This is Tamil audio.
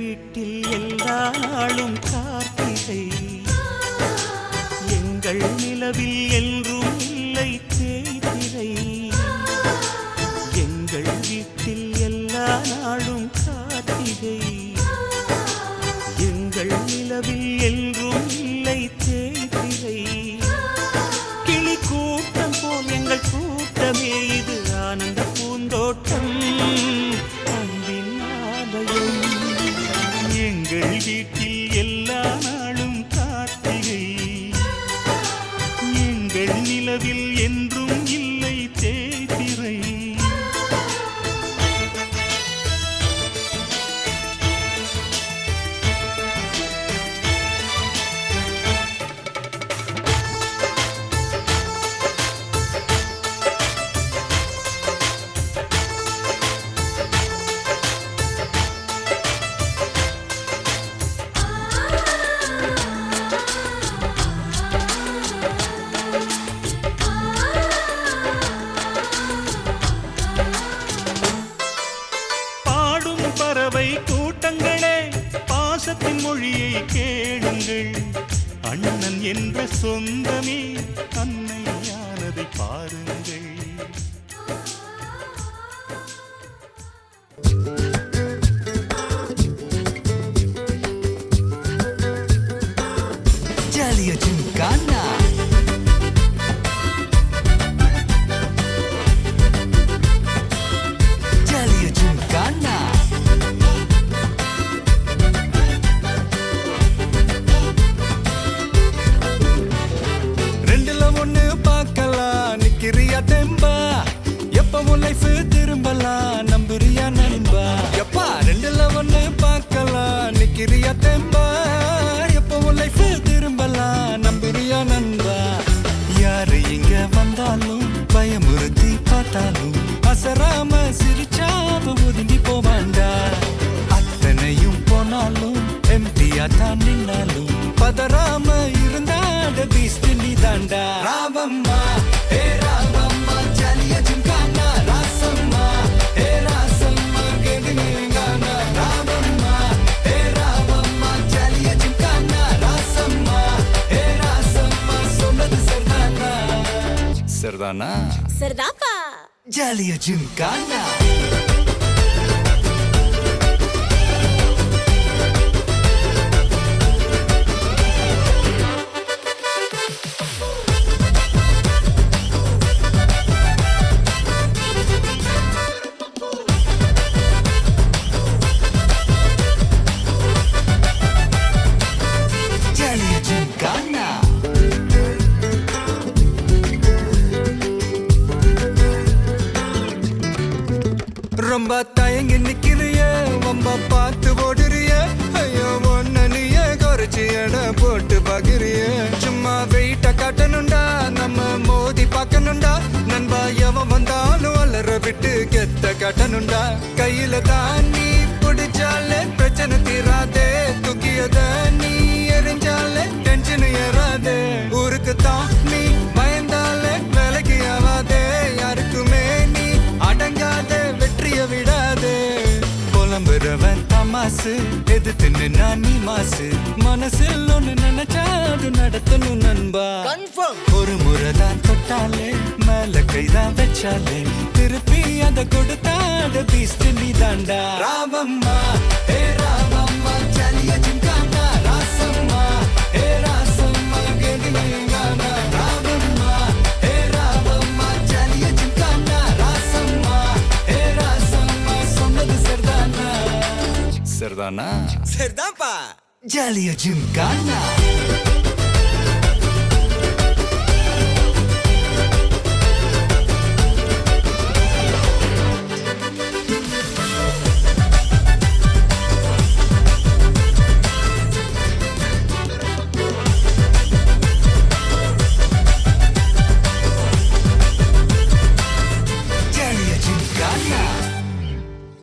வீட்டில் எல்லா நாளும் கார்த்திகை, எங்கள் நிலவில் என்றும் இல்லை தேய்திரை. எங்கள் வீட்டில் எல்லா நாளும் கார்த்திகை, எங்கள் நிலவில் என்றும் இல்லை தேய்திரை. கிளி கூட்டம் போல் எங்கள் கூட்டமே இது ஆனந்த பூந்தோட்டம், அன்பின் ஆலயம். எங்கள் வீட்டில் எல்லா நாளும் கார்த்திகை, எங்கள் நிலவில் என்றும் இல்லை தேய்திரை. பறவை கூட்டங்களே, பாசத்தின் மொழியை கேளுங்கள். அண்ணன் என்ற சொந்தமே அன்னையானதை பாருங்கள். ஜாலியா ஜிம்கானா, ஜாலியா ஜிம்கானா. நிக்கிறியா தெம்பா, எப்பவும் லைஃப் திரும்பலாம், நம்புறியா நண்பா? எப்பா ரெண்டுல ஒண்ணு பார்க்கலாம். நிக்கிறியா தெம்பா, எப்பவும் லைஃப் திரும்பலாம், நம்புறியா நண்பா? யாரு இங்க வந்தாலும் பயமுறுத்தி பார்த்தாலும் அசராம சிரிச்சாம ஒதுங்கி போவாண்டா. அத்தனையும் போனாலும் எம்டியா தான் நின்னாலும் பதறாம இருந்தாட பீஸ்ட் நீ தாண்டா. ராவம்மா ஏ ராவம்மா, ஜாலியா ஜிம்கானா. ராசம்மா ஏ ராசம்மா, கேடுங்கானா. ராவம்மா ஏ ராவம்மா, ஜாலியா ஜிம்கானா. ராசம்மா ஏ ராசம்மா, சொன்னது சரிதானா? சரிதானா? சரிதாப்பா. ஜாலியா ஜிம்கானா. ரொம்ப தயங்கி நிக்கிறிய, ரொம்ப பார்த்து ஓடுறிய. ஐயோ ஒன்ன நீய குறைச்சி எடை போட்டு பாக்குறிய. சும்மா வெயிட்ட காட்டணுண்டா, நம்ம மோதி பார்க்கணுண்டா. நண்பா எவன் வந்தாலும் வளர விட்டு கெத்த காட்டணுண்டா. கையில தான் நீ பிடிச்சாலே பிரச்சனை தீராதே, தூக்கியத நீ எரிஞ்சாலே டென்ஷன் ஏறாதே. ஊருக்கு தான் நீ பயந்தாலே வேலைக்கு ஆவாதே, யாருக்குமே நீ அடங்காதே, வெற்றிய விடாதே. புலம்புறவன் தமாசு, எதிர்த்து நின்னா நீ மாசு. மனசில் ஒண்ணு நினைச்சாது நடத்தணும் நண்பா. ஒரு முறைதான் தொட்டாலே மேல கைதான் வச்சாலே திருப்பி அத கொடுத்தாட பீஸ்ட் நீ தாண்டா. ராவம்மா ஏ ராவம்மா, ஜாலியா ஜிம்கானா. ராசம்மா ஏ ராசம்மா, கேடுங்கானா. ராவம்மா ஏ ராவம்மா, ஜாலியா ஜிம்கானா. ராசம்மா ஏ ராசம்மா, சொன்னது சரிதானா? சரிதானா? சரிதான்ப்பா. ஜாலியா ஜிம்கானா.